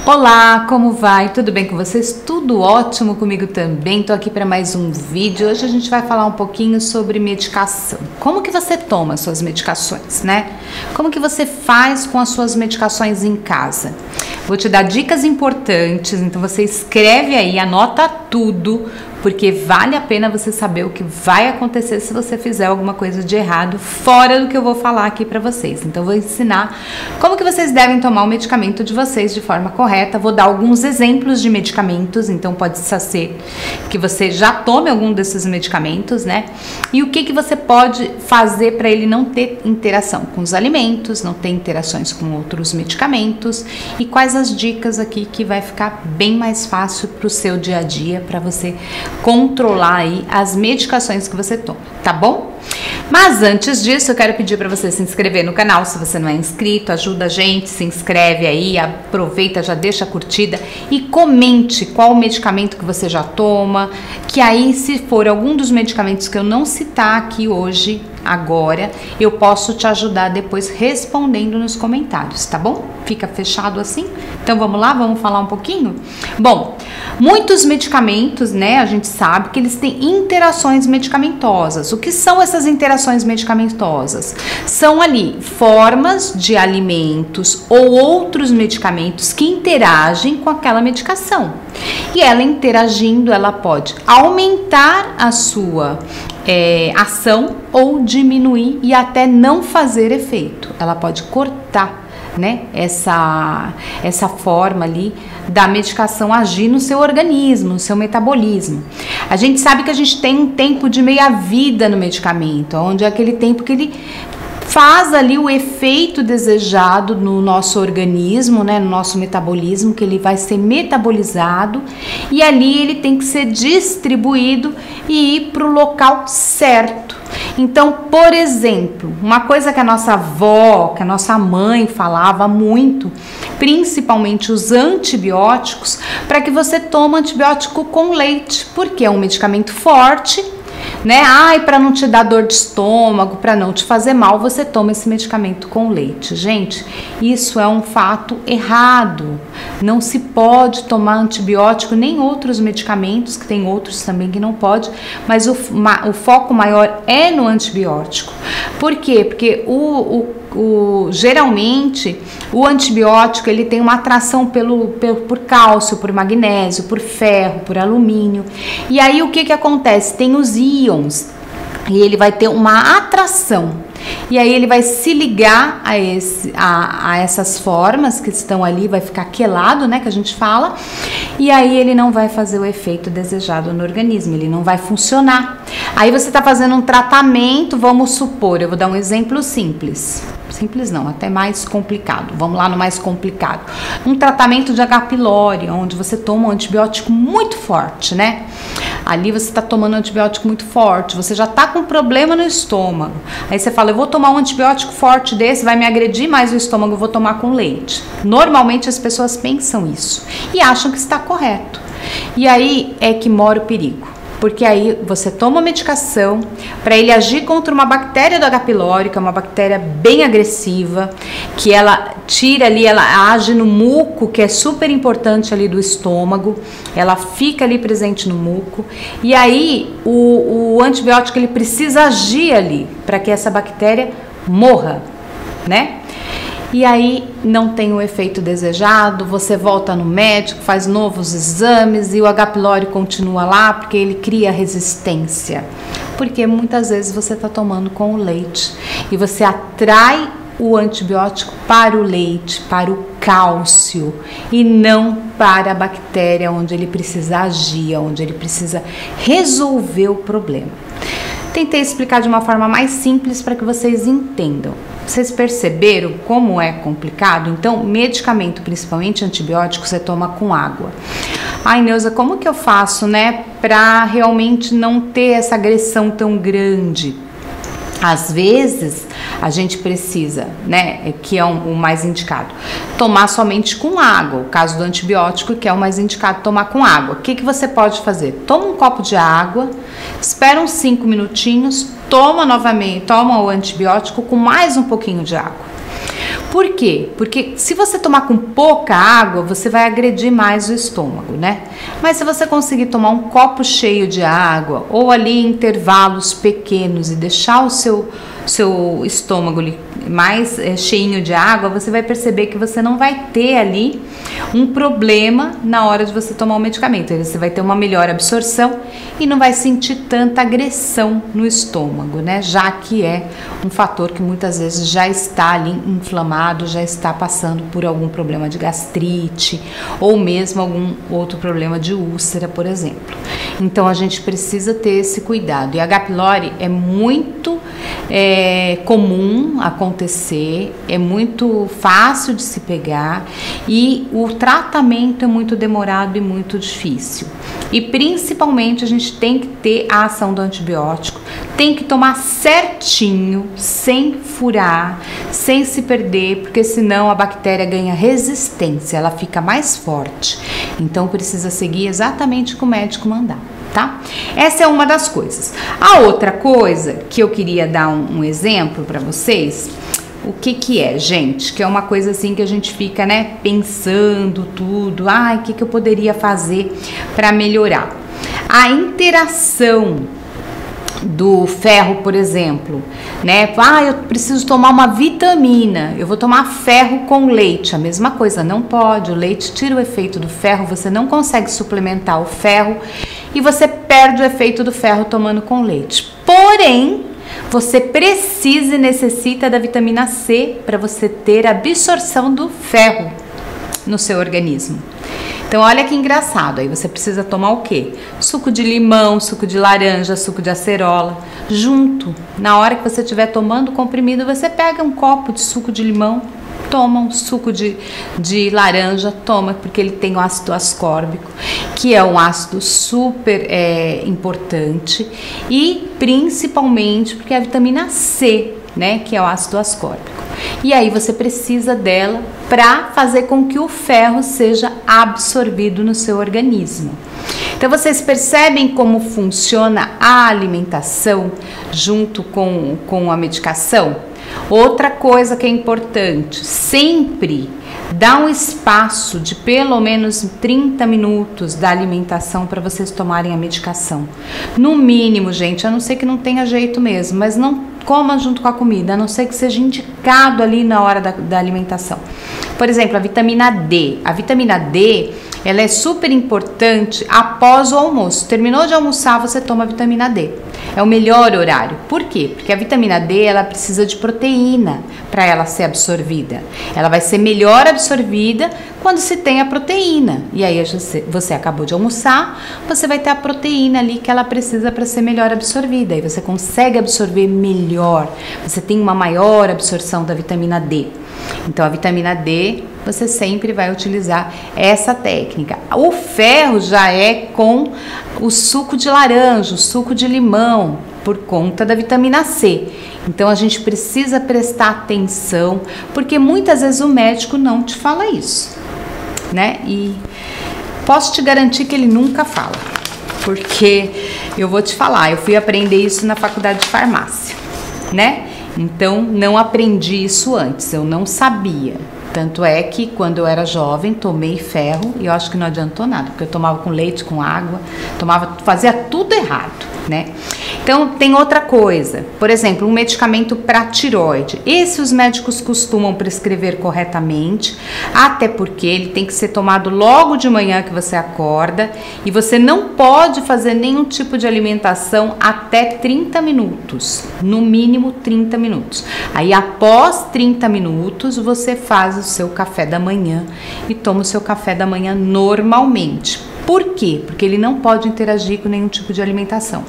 Olá, como vai? Tudo bem com vocês? Tudo ótimo comigo também. Tô aqui para mais um vídeo. Hoje a gente vai falar um pouquinho sobre medicação. Como que você toma as suas medicações, né? Como que você faz com as suas medicações em casa? Vou te dar dicas importantes, então você escreve aí, anota tudo, porque vale a pena você saber o que vai acontecer se você fizer alguma coisa de errado fora do que eu vou falar aqui para vocês. Então, eu vou ensinar como que vocês devem tomar o medicamento de vocês de forma correta. Vou dar alguns exemplos de medicamentos, então pode ser que você já tome algum desses medicamentos, né? E o que que você pode fazer para ele não ter interação com os alimentos, não ter interações com outros medicamentos e quais as dicas aqui que vai ficar bem mais fácil para o seu dia a dia, para você controlar aí as medicações que você toma, tá bom? Mas antes disso, eu quero pedir para você se inscrever no canal, se você não é inscrito, ajuda a gente, se inscreve aí, aproveita, já deixa a curtida e comente qual medicamento que você já toma, que aí se for algum dos medicamentos que eu não citar aqui hoje, agora, eu posso te ajudar depois respondendo nos comentários, tá bom? Fica fechado assim? Então vamos lá, vamos falar um pouquinho? Bom, muitos medicamentos, né, a gente sabe que eles têm interações medicamentosas. O que são essas interações medicamentosas? São ali formas de alimentos ou outros medicamentos que interagem com aquela medicação. E ela interagindo, ela pode aumentar a sua ação ou diminuir e até não fazer efeito. Ela pode cortar, né, essa forma ali da medicação agir no seu organismo, no seu metabolismo. A gente sabe que a gente tem um tempo de meia-vida no medicamento, onde é aquele tempo que ele faz ali o efeito desejado no nosso organismo, né, no nosso metabolismo, que ele vai ser metabolizado e ali ele tem que ser distribuído e ir para o local certo. Então, por exemplo, uma coisa que a nossa avó, que a nossa mãe falava muito, principalmente os antibióticos, para que você tome antibiótico com leite, porque é um medicamento forte, né? Ai, para não te dar dor de estômago, para não te fazer mal, você toma esse medicamento com leite. Gente, isso é um fato errado. Não se pode tomar antibiótico nem outros medicamentos, que tem outros também que não pode, mas o foco maior é no antibiótico. Por quê? Porque geralmente o antibiótico ele tem uma atração por cálcio, por magnésio, por ferro, por alumínio. E aí o que que acontece? Tem os íons e ele vai ter uma atração. E aí ele vai se ligar a essas formas que estão ali, vai ficar quelado, né, que a gente fala, e aí ele não vai fazer o efeito desejado no organismo, ele não vai funcionar. Aí você está fazendo um tratamento, vamos supor, eu vou dar um exemplo simples. Simples não, até mais complicado. Vamos lá no mais complicado. Um tratamento de H. pylori, onde você toma um antibiótico muito forte, né? Ali você está tomando um antibiótico muito forte, você já está com problema no estômago. Aí você fala, eu vou tomar um antibiótico forte desse, vai me agredir mais o estômago, eu vou tomar com leite. Normalmente as pessoas pensam isso e acham que está correto. E aí é que mora o perigo. Porque aí você toma uma medicação para ele agir contra uma bactéria do H. pylori, que é uma bactéria bem agressiva, que ela tira ali, ela age no muco, que é super importante ali do estômago, ela fica ali presente no muco, e aí o antibiótico ele precisa agir ali para que essa bactéria morra, né? E aí não tem o efeito desejado, você volta no médico, faz novos exames e o H. pylori continua lá porque ele cria resistência. Porque muitas vezes você está tomando com o leite e você atrai o antibiótico para o leite, para o cálcio e não para a bactéria onde ele precisa agir, onde ele precisa resolver o problema. Tentei explicar de uma forma mais simples para que vocês entendam. Vocês perceberam como é complicado? Então, medicamento, principalmente antibiótico, você toma com água. Ai, Neuza, como que eu faço, né, para realmente não ter essa agressão tão grande? Às vezes, a gente precisa, né, que é o mais indicado, tomar somente com água. O caso do antibiótico, que é o mais indicado, tomar com água. O que que você pode fazer? Toma um copo de água, espera uns 5 minutinhos, toma novamente, toma o antibiótico com mais um pouquinho de água. Por quê? Porque se você tomar com pouca água, você vai agredir mais o estômago, né? Mas se você conseguir tomar um copo cheio de água ou ali em intervalos pequenos e deixar o seu estômago mais cheinho de água, você vai perceber que você não vai ter ali um problema na hora de você tomar o medicamento. Você vai ter uma melhor absorção e não vai sentir tanta agressão no estômago, né? Já que é um fator que muitas vezes já está ali inflamado, já está passando por algum problema de gastrite ou mesmo algum outro problema de úlcera, por exemplo. Então a gente precisa ter esse cuidado. E a H. pylori é muito comum acontecer, é muito fácil de se pegar e o tratamento é muito demorado e muito difícil. E principalmente a gente tem que ter a ação do antibiótico, tem que tomar certinho, sem furar, sem se perder, porque senão a bactéria ganha resistência, ela fica mais forte. Então precisa seguir exatamente o que o médico mandar. Tá? Essa é uma das coisas. A outra coisa que eu queria dar um exemplo para vocês, o que é, gente? Que é uma coisa assim que a gente fica, né, pensando tudo. O que eu poderia fazer para melhorar? A interação do ferro, por exemplo, né? Eu preciso tomar uma vitamina, eu vou tomar ferro com leite, a mesma coisa, não pode, o leite tira o efeito do ferro, você não consegue suplementar o ferro e você perde o efeito do ferro tomando com leite. Porém, você precisa e necessita da vitamina C para você ter a absorção do ferro no seu organismo. Então, olha que engraçado, aí você precisa tomar o quê? Suco de limão, suco de laranja, suco de acerola, junto. Na hora que você estiver tomando o comprimido, você pega um copo de suco de limão, toma um suco de laranja, toma, porque ele tem o ácido ascórbico, que é um ácido super importante, e principalmente porque é a vitamina C, né, que é o ácido ascórbico. E aí você precisa dela para fazer com que o ferro seja absorvido no seu organismo. Então vocês percebem como funciona a alimentação junto com a medicação? Outra coisa que é importante, sempre dá um espaço de pelo menos 30 minutos da alimentação para vocês tomarem a medicação. No mínimo, gente, a não ser que não tenha jeito mesmo, mas não coma junto com a comida, a não ser que seja indicado ali na hora da alimentação. Por exemplo, a vitamina D. A vitamina D, ela é super importante após o almoço. Terminou de almoçar, você toma a vitamina D. É o melhor horário. Por quê? Porque a vitamina D, ela precisa de proteína para ela ser absorvida. Ela vai ser melhor absorvida quando se tem a proteína. E aí você acabou de almoçar, você vai ter a proteína ali que ela precisa para ser melhor absorvida. Aí você consegue absorver melhor. Você tem uma maior absorção da vitamina D. Então a vitamina D, você sempre vai utilizar essa técnica. O ferro já é com o suco de laranja, o suco de limão, por conta da vitamina C. Então a gente precisa prestar atenção, porque muitas vezes o médico não te fala isso, né? E posso te garantir que ele nunca fala, porque eu vou te falar, eu fui aprender isso na faculdade de farmácia, né? Então, não aprendi isso antes, eu não sabia. Tanto é que quando eu era jovem, tomei ferro e eu acho que não adiantou nada, porque eu tomava com leite, com água, fazia tudo errado, né? Então, tem outra coisa, por exemplo, um medicamento para tireoide. Esse os médicos costumam prescrever corretamente, até porque ele tem que ser tomado logo de manhã que você acorda e você não pode fazer nenhum tipo de alimentação até 30 minutos, no mínimo 30 minutos. Aí, após 30 minutos, você faz o seu café da manhã e toma o seu café da manhã normalmente. Por quê? Porque ele não pode interagir com nenhum tipo de alimentação.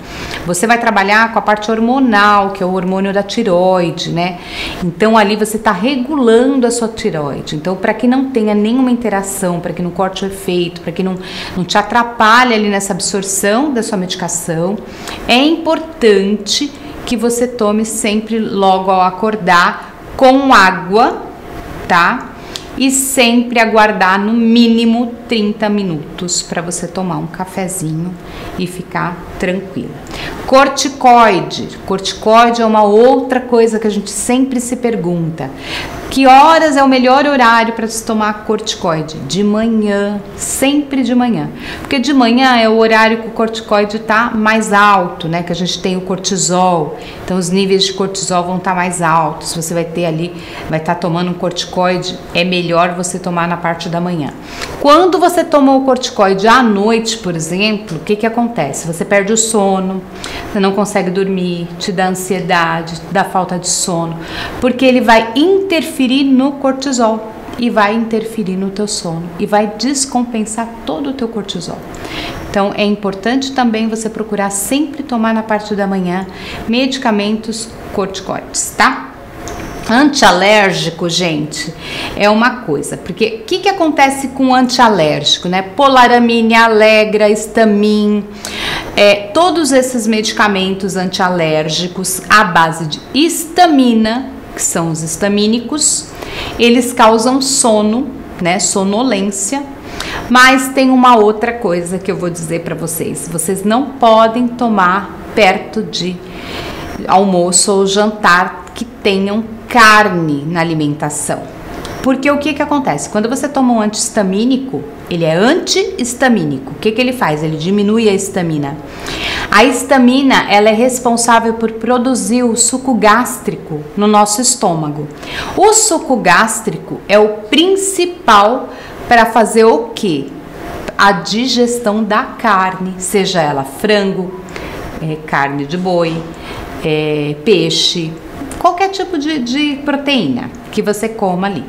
Você vai trabalhar com a parte hormonal, que é o hormônio da tireoide, né? Então ali você está regulando a sua tireoide. Então, para que não tenha nenhuma interação, para que não corte o efeito, para que não te atrapalhe ali nessa absorção da sua medicação, é importante que você tome sempre logo ao acordar com água, tá? E sempre aguardar no mínimo 30 minutos para você tomar um cafezinho e ficar tranquila. Corticoide. Corticoide é uma outra coisa que a gente sempre se pergunta. Que horas é o melhor horário para se tomar corticoide? De manhã, sempre de manhã. Porque de manhã é o horário que o corticoide está mais alto, né? Que a gente tem o cortisol. Então os níveis de cortisol vão estar mais altos. Você vai ter ali, vai estar tomando um corticoide, é melhor você tomar na parte da manhã. Quando você toma o corticoide à noite, por exemplo, o que que acontece? Você perde o sono, você não consegue dormir, te dá ansiedade, te dá falta de sono, porque ele vai interferir no cortisol e vai interferir no teu sono e vai descompensar todo o teu cortisol. Então é importante também você procurar sempre tomar na parte da manhã medicamentos corticoides, tá? Antialérgico, gente, é uma coisa, porque o que acontece com antialérgico, né? Polaramine, Allegra, Histamin, todos esses medicamentos antialérgicos à base de histamina, que são os histamínicos, eles causam sono, né? Sonolência. Mas tem uma outra coisa que eu vou dizer para vocês: vocês não podem tomar perto de almoço ou jantar que tenham carne na alimentação. Porque o que acontece? Quando você toma um antihistamínico, ele é antihistamínico. O que ele faz? Ele diminui a histamina. A histamina, ela é responsável por produzir o suco gástrico no nosso estômago. O suco gástrico é o principal para fazer o quê? A digestão da carne, seja ela frango, carne de boi, peixe, qualquer tipo de proteína que você coma ali.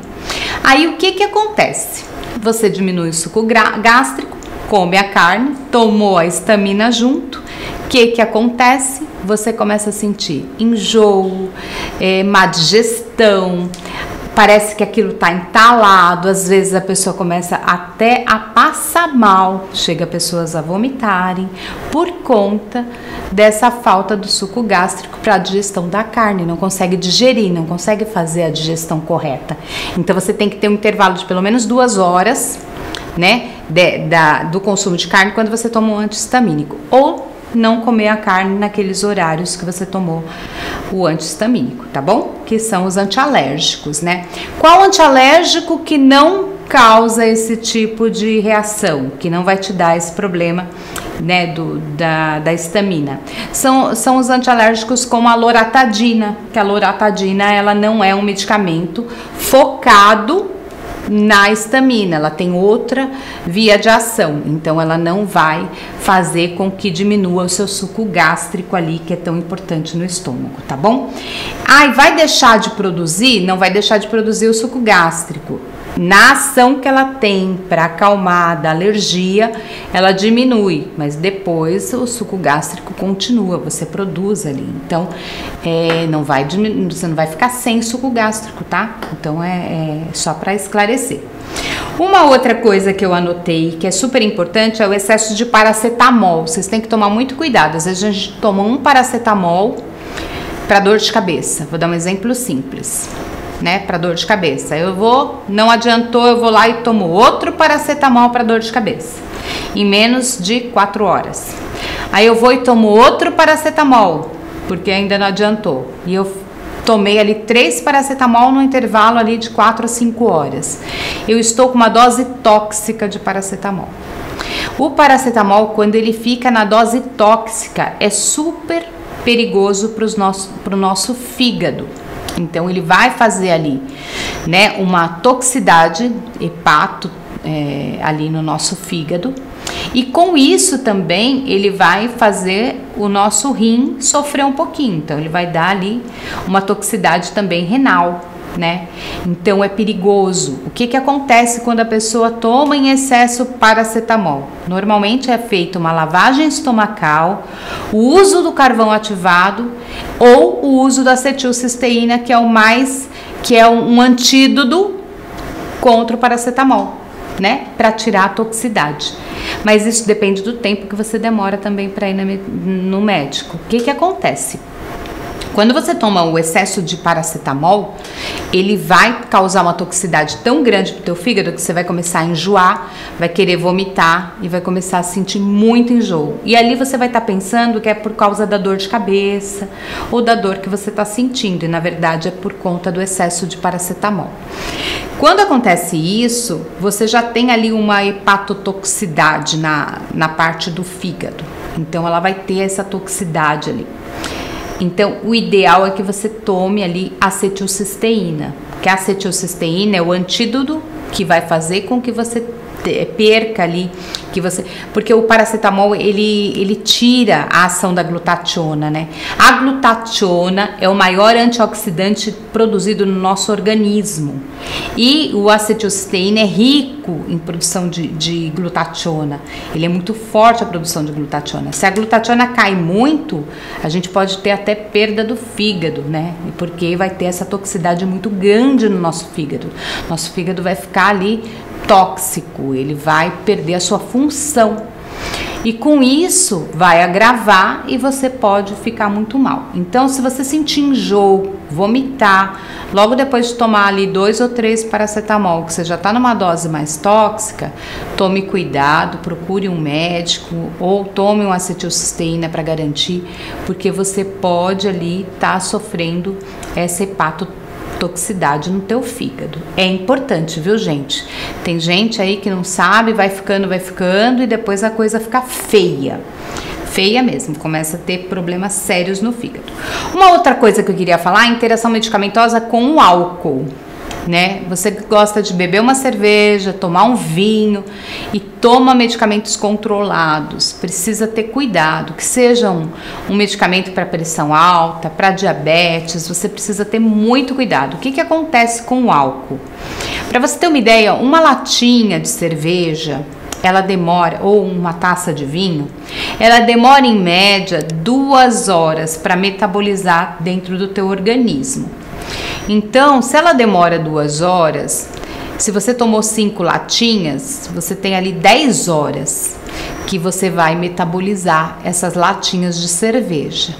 Aí o que acontece? Você diminui o suco gástrico, come a carne, tomou a histamina junto. O que acontece? Você começa a sentir enjoo, má digestão, parece que aquilo está entalado, às vezes a pessoa começa até a passar mal, chega pessoas a vomitarem por conta dessa falta do suco gástrico para a digestão da carne, não consegue digerir, não consegue fazer a digestão correta. Então você tem que ter um intervalo de pelo menos 2 horas, né, do consumo de carne quando você toma um antihistamínico, ou não comer a carne naqueles horários que você tomou o antihistamínico, tá bom? Que são os antialérgicos, né? Qual antialérgico que não causa esse tipo de reação, que não vai te dar esse problema, né, da histamina? São os antialérgicos como a loratadina, que a loratadina, ela não é um medicamento focado na histamina, ela tem outra via de ação, então ela não vai fazer com que diminua o seu suco gástrico ali, que é tão importante no estômago, tá bom? Vai deixar de produzir? Não vai deixar de produzir o suco gástrico. Na ação que ela tem para acalmar da alergia, ela diminui, mas depois o suco gástrico continua, você produz ali. Então, não vai diminuir, você não vai ficar sem suco gástrico, tá? Então, é só para esclarecer. Uma outra coisa que eu anotei, que é super importante, é o excesso de paracetamol. Vocês têm que tomar muito cuidado. Às vezes a gente toma um paracetamol para dor de cabeça. Vou dar um exemplo simples, né, para dor de cabeça. Não adiantou, eu vou lá e tomo outro paracetamol para dor de cabeça, em menos de 4 horas. Aí eu vou e tomo outro paracetamol, porque ainda não adiantou. E eu tomei ali 3 paracetamol no intervalo ali de 4 a 5 horas. Eu estou com uma dose tóxica de paracetamol. O paracetamol, quando ele fica na dose tóxica, é super perigoso para o nosso fígado. Então ele vai fazer ali, né, uma toxicidade, hepato, ali no nosso fígado, e com isso também ele vai fazer o nosso rim sofrer um pouquinho. Então ele vai dar ali uma toxicidade também renal, né? Então é perigoso. O que acontece quando a pessoa toma em excesso paracetamol? Normalmente é feita uma lavagem estomacal, o uso do carvão ativado ou o uso da acetilcisteína, que é um antídoto contra o paracetamol, né? Para tirar a toxicidade. Mas isso depende do tempo que você demora também para ir no médico. O que acontece? Quando você toma o excesso de paracetamol, ele vai causar uma toxicidade tão grande pro teu fígado que você vai começar a enjoar, vai querer vomitar e vai começar a sentir muito enjoo. E ali você vai estar pensando que é por causa da dor de cabeça ou da dor que você está sentindo, e na verdade é por conta do excesso de paracetamol. Quando acontece isso, você já tem ali uma hepatotoxicidade na parte do fígado. Então ela vai ter essa toxicidade ali. Então, o ideal é que você tome ali acetilcisteína, porque a acetilcisteína é o antídoto que vai fazer com que você perca ali, porque o paracetamol ele tira a ação da glutationa, né? A glutationa é o maior antioxidante produzido no nosso organismo e o acetilcisteína é rico em produção de glutationa. Ele é muito forte a produção de glutationa. Se a glutationa cai muito, a gente pode ter até perda do fígado, né? Porque vai ter essa toxicidade muito grande no nosso fígado. Nosso fígado vai ficar ali tóxico, ele vai perder a sua função e com isso vai agravar e você pode ficar muito mal. Então, se você sentir enjoo, vomitar, logo depois de tomar ali 2 ou 3 paracetamol, que você já está numa dose mais tóxica, tome cuidado, procure um médico ou tome uma acetilcisteína para garantir, porque você pode ali estar sofrendo essa hepatotoxicidade no teu fígado. É importante, viu, gente? Tem gente aí que não sabe, vai ficando e depois a coisa fica feia. Feia mesmo, começa a ter problemas sérios no fígado. Uma outra coisa que eu queria falar é a interação medicamentosa com o álcool, né? Você gosta de beber uma cerveja, tomar um vinho e toma medicamentos controlados, precisa ter cuidado, que seja um medicamento para pressão alta, para diabetes, você precisa ter muito cuidado. O que acontece com o álcool? Para você ter uma ideia, uma latinha de cerveja, ela demora, ou uma taça de vinho, ela demora em média 2 horas para metabolizar dentro do teu organismo. Então, se ela demora 2 horas, se você tomou 5 latinhas, você tem ali 10 horas que você vai metabolizar essas latinhas de cerveja.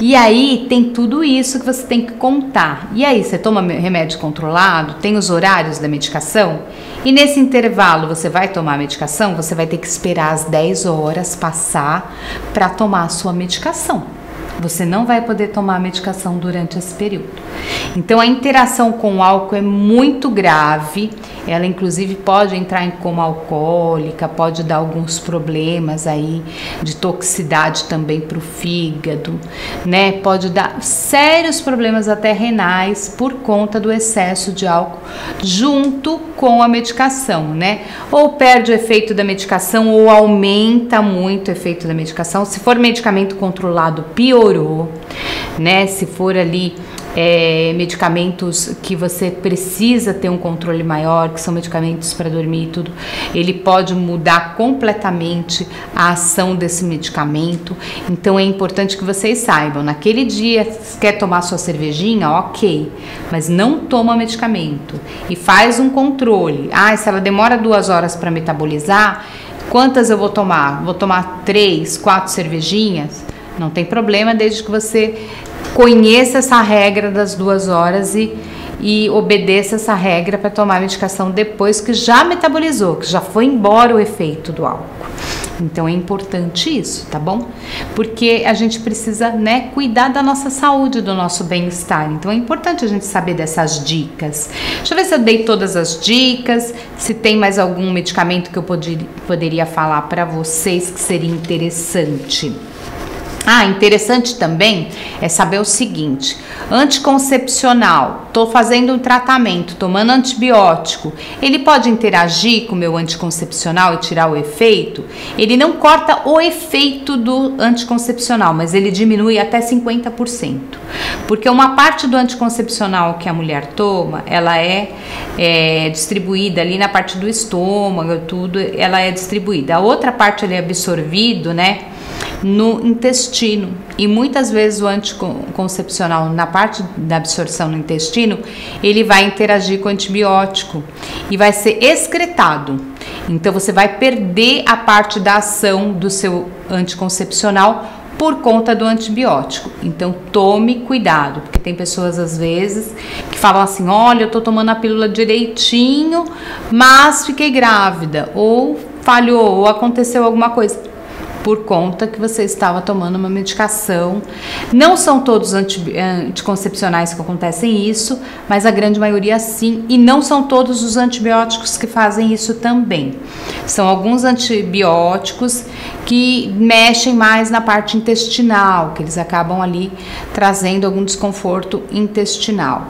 E aí tem tudo isso que você tem que contar. E aí, você toma remédio controlado, tem os horários da medicação, e nesse intervalo você vai tomar a medicação, você vai ter que esperar as 10 horas passar para tomar a sua medicação. Você não vai poder tomar a medicação durante esse período. Então, a interação com o álcool é muito grave. Ela, inclusive, pode entrar em coma alcoólica, pode dar alguns problemas aí de toxicidade também para o fígado, né? Pode dar sérios problemas até renais por conta do excesso de álcool junto com a medicação, né? Ou perde o efeito da medicação ou aumenta muito o efeito da medicação. Se for medicamento controlado, piorou, né? Se for ali medicamentos que você precisa ter um controle maior, que são medicamentos para dormir e tudo, ele pode mudar completamente a ação desse medicamento. Então é importante que vocês saibam, naquele dia quer tomar sua cervejinha, ok, mas não toma medicamento e faz um controle. Se ela demora 2 horas para metabolizar, quantas eu vou tomar? Vou tomar 3, 4 cervejinhas? Não tem problema, desde que você conheça essa regra das 2 horas e obedeça essa regra para tomar a medicação depois que já metabolizou, que já foi embora o efeito do álcool. Então é importante isso, tá bom? Porque a gente precisa, né, cuidar da nossa saúde, do nosso bem-estar. Então é importante a gente saber dessas dicas. Deixa eu ver se eu dei todas as dicas, se tem mais algum medicamento que eu poderia falar para vocês que seria interessante. Interessante também é saber o seguinte: anticoncepcional, estou fazendo um tratamento, tomando antibiótico, ele pode interagir com o meu anticoncepcional e tirar o efeito? Ele não corta o efeito do anticoncepcional, mas ele diminui até 50%, porque uma parte do anticoncepcional que a mulher toma, ela é distribuída ali na parte do estômago, tudo, ela é distribuída. A outra parte ele é absorvido, né, no intestino, e muitas vezes o anticoncepcional, na parte da absorção no intestino, ele vai interagir com o antibiótico e vai ser excretado. Então você vai perder a parte da ação do seu anticoncepcional por conta do antibiótico. Então tome cuidado, porque tem pessoas às vezes que falam assim: olha, eu tô tomando a pílula direitinho, mas fiquei grávida, ou falhou, ou aconteceu alguma coisa por conta que você estava tomando uma medicação. Não são todos anticoncepcionais que acontecem isso, mas a grande maioria sim, e não são todos os antibióticos que fazem isso também. São alguns antibióticos que mexem mais na parte intestinal, que eles acabam ali trazendo algum desconforto intestinal.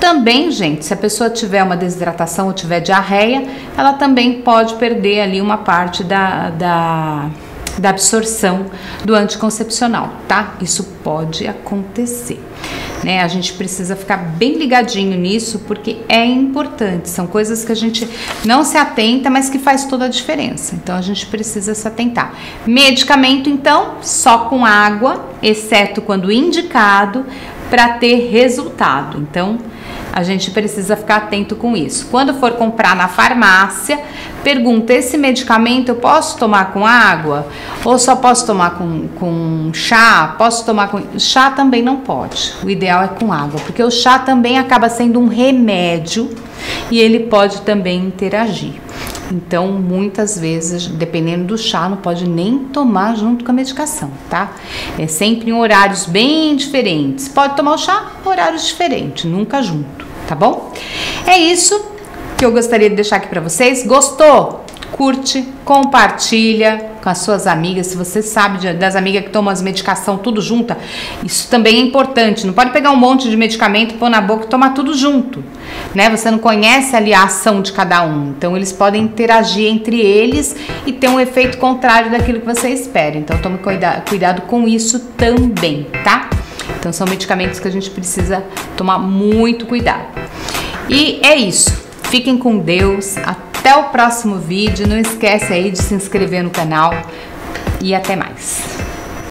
Também, gente, se a pessoa tiver uma desidratação ou tiver diarreia, ela também pode perder ali uma parte da absorção do anticoncepcional, tá? Isso pode acontecer, né? A gente precisa ficar bem ligadinho nisso, porque é importante, são coisas que a gente não se atenta, mas que faz toda a diferença, então a gente precisa se atentar. Medicamento, então, só com água, exceto quando indicado, para ter resultado. Então, a gente precisa ficar atento com isso. Quando for comprar na farmácia, pergunta: esse medicamento eu posso tomar com água? Ou só posso tomar com chá? Posso tomar com... Chá também não pode. O ideal é com água, porque o chá também acaba sendo um remédio e ele pode também interagir. Então, muitas vezes, dependendo do chá, não pode nem tomar junto com a medicação, tá? É sempre em horários bem diferentes. Pode tomar o chá em horários diferentes, nunca junto, tá bom? É isso que eu gostaria de deixar aqui pra vocês. Gostou? Curte, compartilha com as suas amigas. Se você sabe das amigas que tomam as medicação tudo junta, isso também é importante. Não pode pegar um monte de medicamento, pôr na boca e tomar tudo junto, né? Você não conhece ali a ação de cada um, então eles podem interagir entre eles e ter um efeito contrário daquilo que você espera. Então tome cuidado com isso também, tá? Então são medicamentos que a gente precisa tomar muito cuidado. E é isso. Fiquem com Deus. Até o próximo vídeo. Não esquece aí de se inscrever no canal. E até mais.